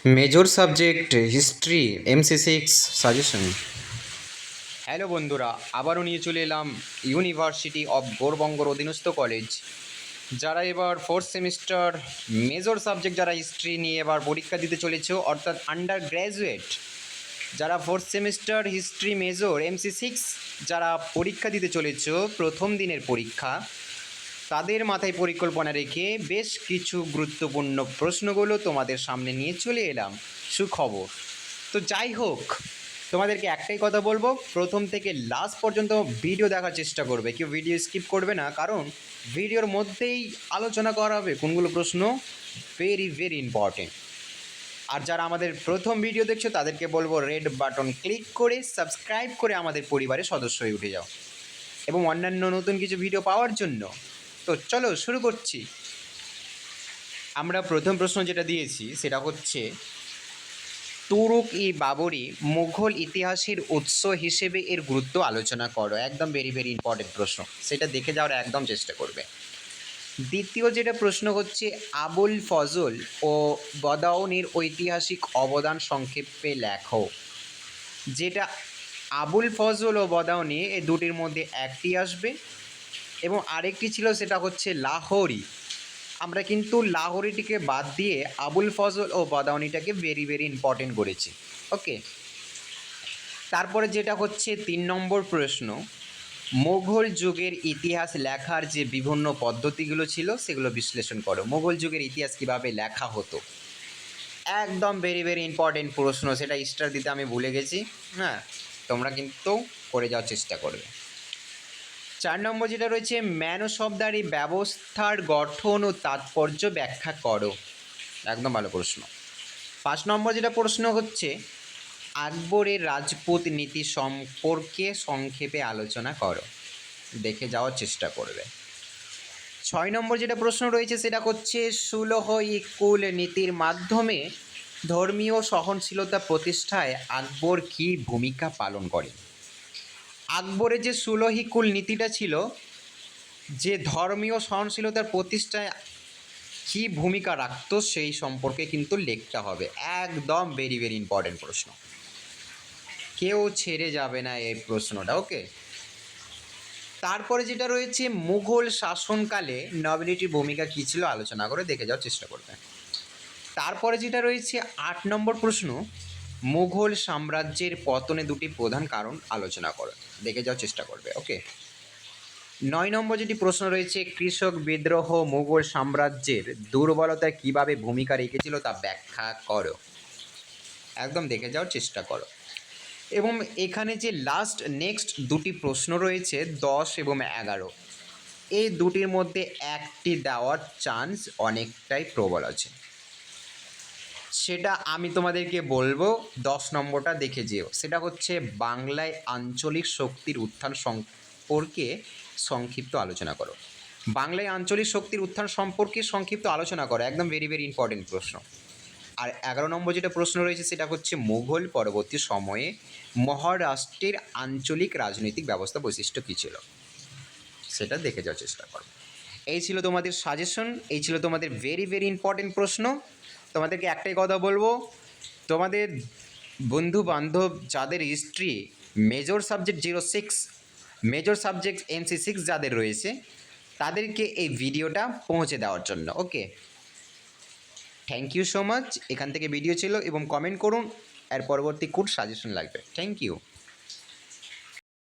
Major subject history MC6 suggestion. Hello বন্ধুরা, আবারও নিয়ে চলে এলাম ইউনিভার্সিটি অফ গৌড়বঙ্গর অধীনস্থ কলেজ। যারা এবার ফোর্থ সেমিস্টার মেজর সাবজেক্ট যারা হিস্ট্রি নিয়ে এবার পরীক্ষা দিতে চলেছে, অর্থাৎ আন্ডার গ্র্যাজুয়েট যারা fourth semester history major MC6 যারা পরীক্ষা দিতে চলেছ প্রথম দিনের পরীক্ষা, তাদের মাথায় পরিকল্পনা রেখে বেশ কিছু গুরুত্বপূর্ণ প্রশ্নগুলো তোমাদের সামনে নিয়ে চলে এলাম। সুখবর। তো যাই হোক, তোমাদেরকে একটাই কথা বলবো, প্রথম থেকে লাস্ট পর্যন্ত ভিডিও দেখার চেষ্টা করবে, কেউ ভিডিও স্কিপ করবে না, কারণ ভিডিওর মধ্যেই আলোচনা করা হবে কোনগুলো প্রশ্ন ভেরি ভেরি ইম্পর্টেন্ট। আর যারা আমাদের প্রথম ভিডিও দেখছো তাদেরকে বলবো রেড বাটন ক্লিক করে সাবস্ক্রাইব করে আমাদের পরিবারের সদস্য হয়ে উঠে যাও, এবং অন্যান্য নতুন কিছু ভিডিও পাওয়ার জন্য। তো চলো শুরু করছি। আমরা প্রথম প্রশ্ন যেটা দিয়েছি সেটা হচ্ছে, তুরুক-ই-বাবরি মুঘল ইতিহাসের উৎস হিসেবে এর গুরুত্ব আলোচনা করো। একদম ভেরি ভেরি ইম্পর্টেন্ট প্রশ্ন, সেটা দেখে যাওয়ার একদম চেষ্টা করবে। দ্বিতীয় যেটা প্রশ্ন হচ্ছে, আবুল ফজল ও বদাউনির ঐতিহাসিক অবদান সংক্ষেপে লেখো। যেটা আবুল ফজল ও বদাউনি এই দুটির মধ্যে একটি আসবে, এবং আরেকটি ছিল সেটা হচ্ছে লাহোরি। আমরা কিন্তু লাহোরিটিকে বাদ দিয়ে আবুল ফজল ও বদাউনিটাকে ভেরি ভেরি ইম্পর্টেন্ট করেছি। ওকে, তারপরে যেটা হচ্ছে 3 নম্বর প্রশ্ন, মুঘল যুগের ইতিহাস লেখার যে বিভিন্ন পদ্ধতিগুলো ছিল সেগুলো বিশ্লেষণ করো। মুঘল যুগের ইতিহাস কীভাবে লেখা হতো, একদম ভেরি ভেরি ইম্পর্টেন্ট প্রশ্ন, সেটা স্টার দিতে আমি ভুলে গেছি। হ্যাঁ, তোমরা কিন্তু করে যাওয়ার চেষ্টা করবে। 4 নম্বর যেটা রয়েছে, ম্যানসবদারি ব্যবস্থার গঠন ও তাৎপর্য ব্যাখ্যা করো। একদম ভালো প্রশ্ন। 5 নম্বর যেটা প্রশ্ন হচ্ছে, আকবরের রাজপুত নীতি সম্পর্কে সংক্ষেপে আলোচনা করো। দেখে যাওয়ার চেষ্টা করবে। 6 নম্বর যেটা প্রশ্ন রয়েছে সেটা হচ্ছে, সুলহ-ই-কুল নীতির মাধ্যমে ধর্মীয় সহনশীলতা প্রতিষ্ঠায় আকবর কী ভূমিকা পালন করেন। আকবরের যে সুলহ-ই-কুল নীতিটা ছিল, যে ধর্মীয় সহনশীলতার প্রতিষ্ঠায় কী ভূমিকা রাখতো সেই সম্পর্কে কিন্তু লিখতে হবে। একদম ভেরি ভেরি ইম্পর্টেন্ট প্রশ্ন, কেউ ছেড়ে যাবে না এই প্রশ্নটা। ওকে, তারপরে যেটা রয়েছে, মুঘল শাসনকালে নবিলিটির ভূমিকা কী ছিল আলোচনা করে দেখে যাওয়ার চেষ্টা করবে। তারপরে যেটা রয়েছে 8 নম্বর প্রশ্ন, মুঘল সাম্রাজ্যের পতনে দুটি প্রধান কারণ আলোচনা করো। দেখে যাওয়ার চেষ্টা করবে। ওকে, 9 নম্বর যেটি প্রশ্ন রয়েছে, কৃষক বিদ্রোহ মুঘল সাম্রাজ্যের দুর্বলতায় কীভাবে ভূমিকা রেখেছিল তা ব্যাখ্যা করো। একদম দেখে যাওয়ার চেষ্টা করো। এবং এখানে যে লাস্ট নেক্সট দুটি প্রশ্ন রয়েছে 10 এবং 11, এই দুটির মধ্যে একটি দেওয়ার চান্স অনেকটাই প্রবল আছে। সেটা আমি তোমাদেরকে বলবো, 10 নম্বরটা দেখে যেও। সেটা হচ্ছে, বাংলায় আঞ্চলিক শক্তির উত্থান সম্পর্কে সংক্ষিপ্ত আলোচনা করো। বাংলায় আঞ্চলিক শক্তির উত্থান সম্পর্কে সংক্ষিপ্ত আলোচনা করো। একদম ভেরি ভেরি ইম্পর্টেন্ট প্রশ্ন। আর 11 নম্বর যেটা প্রশ্ন রয়েছে সেটা হচ্ছে, মুঘল পরবর্তী সময়ে মহারাষ্ট্রের আঞ্চলিক রাজনৈতিক ব্যবস্থা বৈশিষ্ট্য কী ছিল, সেটা দেখে যাওয়ার চেষ্টা করো। এই ছিল তোমাদের সাজেশন, এই ছিল তোমাদের ভেরি ভেরি ইম্পর্টেন্ট প্রশ্ন। তোমাদেরকে একটাই কথা বলবো, তোমাদের বন্ধু বান্ধব যাদের history major subject 06 major subject MC6 যাদের রয়েছে, তাদেরকে এই ভিডিওটা পৌঁছে দেওয়ার জন্য। ওকে, থ্যাংক ইউ সো মাচ। এখান থেকে ভিডিও ছিল, এবং কমেন্ট করুন এর পরবর্তী কোন সাজেশন লাগবে। Thank you.